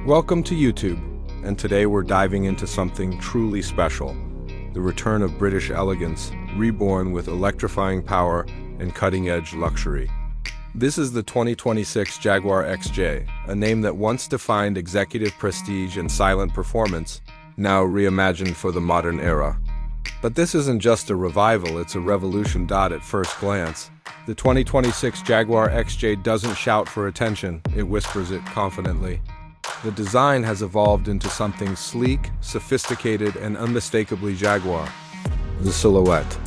Welcome to YouTube, and today we're diving into something truly special, the return of British elegance, reborn with electrifying power and cutting-edge luxury. This is the 2026 Jaguar XJ, a name that once defined executive prestige and silent performance, now reimagined for the modern era. But this isn't just a revival, it's a revolution. At first glance, the 2026 Jaguar XJ doesn't shout for attention, it whispers it confidently. The design has evolved into something sleek, sophisticated, and unmistakably Jaguar. The silhouette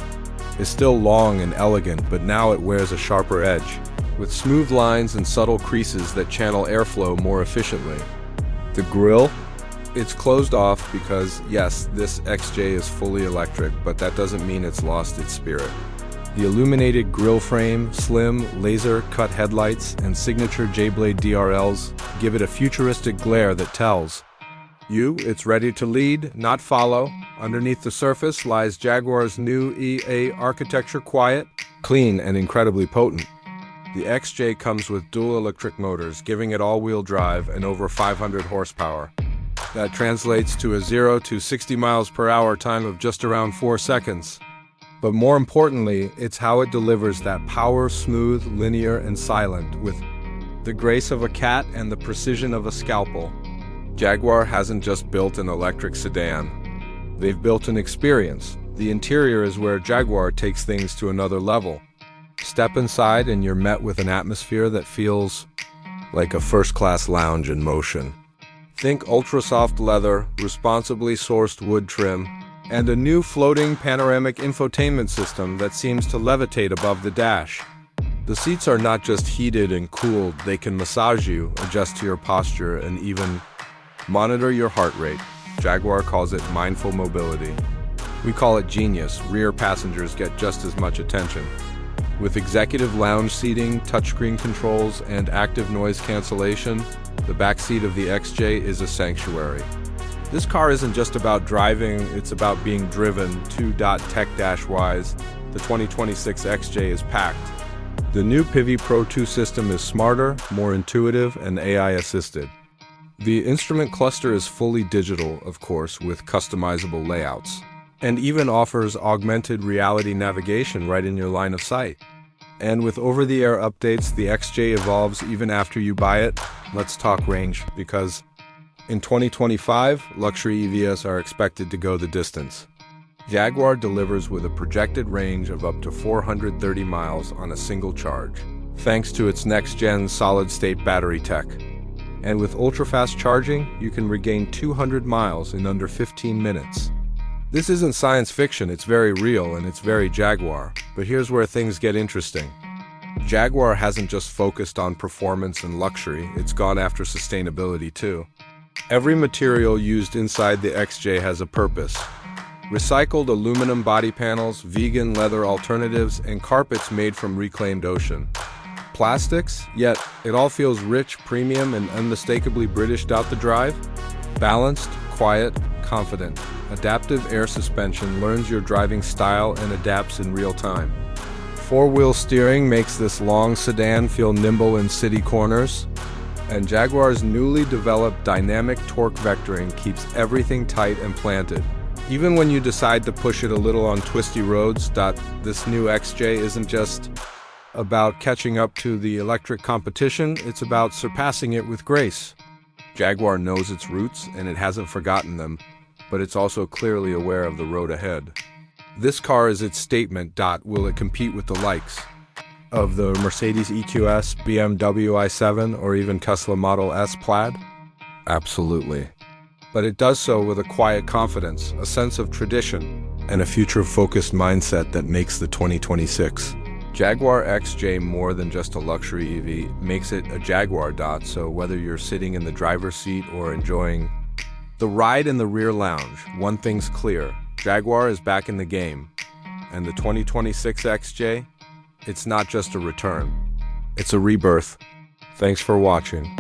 is still long and elegant, but now it wears a sharper edge, with smooth lines and subtle creases that channel airflow more efficiently. The grille? It's closed off because, yes, this XJ is fully electric, but that doesn't mean it's lost its spirit. The illuminated grille frame, slim, laser-cut headlights, and signature J-Blade DRLs give it a futuristic glare that tells you it's ready to lead, not follow. Underneath the surface lies Jaguar's new EA architecture, quiet, clean, and incredibly potent. The XJ comes with dual electric motors, giving it all-wheel drive and over 500 horsepower. That translates to a 0 to 60 miles per hour time of just around 4 seconds. But more importantly, it's how it delivers that power, smooth, linear, and silent, with the grace of a cat and the precision of a scalpel. Jaguar hasn't just built an electric sedan. They've built an experience. The interior is where Jaguar takes things to another level. Step inside and you're met with an atmosphere that feels like a first-class lounge in motion. Think ultra-soft leather, responsibly sourced wood trim, and a new floating panoramic infotainment system that seems to levitate above the dash. The seats are not just heated and cooled, they can massage you, adjust to your posture, and even monitor your heart rate. Jaguar calls it mindful mobility. We call it genius. Rear passengers get just as much attention. With executive lounge seating, touchscreen controls, and active noise cancellation, the backseat of the XJ is a sanctuary. This car isn't just about driving, it's about being driven. Tech-wise, the 2026 XJ is packed. The new Pivi Pro 2 system is smarter, more intuitive, and AI-assisted. The instrument cluster is fully digital, of course, with customizable layouts, and even offers augmented reality navigation right in your line of sight. And with over-the-air updates, the XJ evolves even after you buy it. Let's talk range, because in 2025, luxury EVs are expected to go the distance. Jaguar delivers with a projected range of up to 430 miles on a single charge, thanks to its next-gen solid-state battery tech. And with ultra-fast charging, you can regain 200 miles in under 15 minutes. This isn't science fiction, it's very real and it's very Jaguar. But here's where things get interesting. Jaguar hasn't just focused on performance and luxury, it's gone after sustainability too. Every material used inside the XJ has a purpose. Recycled aluminum body panels, vegan leather alternatives, and carpets made from reclaimed ocean. Plastics, yet it all feels rich, premium, and unmistakably British. The drive? Balanced, quiet, confident. Adaptive air suspension learns your driving style and adapts in real time. Four-wheel steering makes this long sedan feel nimble in city corners. And Jaguar's newly developed dynamic torque vectoring keeps everything tight and planted. Even when you decide to push it a little on twisty roads. This new XJ isn't just about catching up to the electric competition, it's about surpassing it with grace. Jaguar knows its roots and it hasn't forgotten them, but it's also clearly aware of the road ahead. This car is its statement. Will it compete with the likes of the Mercedes EQS, BMW i7, or even Tesla Model S Plaid? Absolutely. But it does so with a quiet confidence, a sense of tradition, and a future-focused mindset that makes the 2026 Jaguar XJ more than just a luxury EV, makes it a Jaguar. So whether you're sitting in the driver's seat or enjoying the ride in the rear lounge, one thing's clear, Jaguar is back in the game. And the 2026 XJ? It's not just a return, it's a rebirth. Thanks for watching.